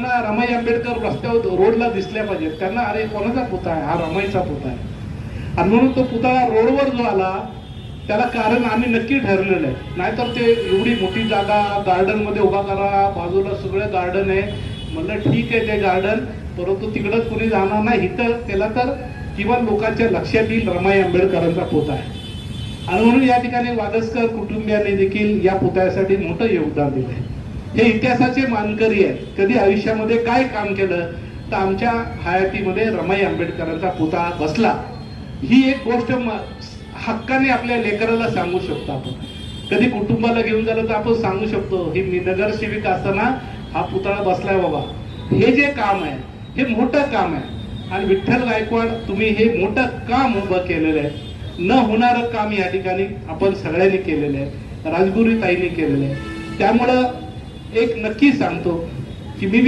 लोकांना रमाई आंबेडकर रस्त्यावर रोडला दिसल्या पाहिजेत, त्यांना अरे कोणाचा पुतळा आहे, हा रमाईचा पुतळा आहे. आणि म्हणून तो पुतळा रोडवर जो आला त्याला कारण आम्ही नक्की ठरलेलं आहे. नाहीतर ते एवढी मोठी जागा गार्डन मध्ये उभा करा, बाजूला सगळं गार्डन आहे. म्हणलं ठीक आहे ते गार्डन, परंतु तिकडं कोणी जाणार नाही. इथं त्याला तर किमान लोकांच्या लक्षात येईल रमाई आंबेडकरांचा पुतळा आहे. आणि म्हणून या ठिकाणी वागसकर कुटुंबियांनी देखील या पुतळ्यासाठी मोठं योगदान दिलंय. हे इतिहासाचे मानकरी आहेत. कधी आयुष्यामध्ये काय काम केलं तर आमच्या हयातीमध्ये रमाई आंबेडकरांचा पुतळा बसला. ही एक गोष्ट हक्काने आपल्या लेकराला सांगू शकतो आपण. कधी कुटुंबाला घेऊन झालं तर आपण सांगू शकतो ही मी नगरसेविका असताना हा पुतळा बसलाय बाबा. हे जे काम आहे हे मोठं काम आहे. आणि विठ्ठल गायकवाड तुम्ही हे मोठं काम उभं केलेलं आहे. न होणारं काम या ठिकाणी आपण सगळ्यांनी केलेलं आहे, राजगुरू ताईंनी केलेलं आहे. त्यामुळं एक नक्की सांगतो की मी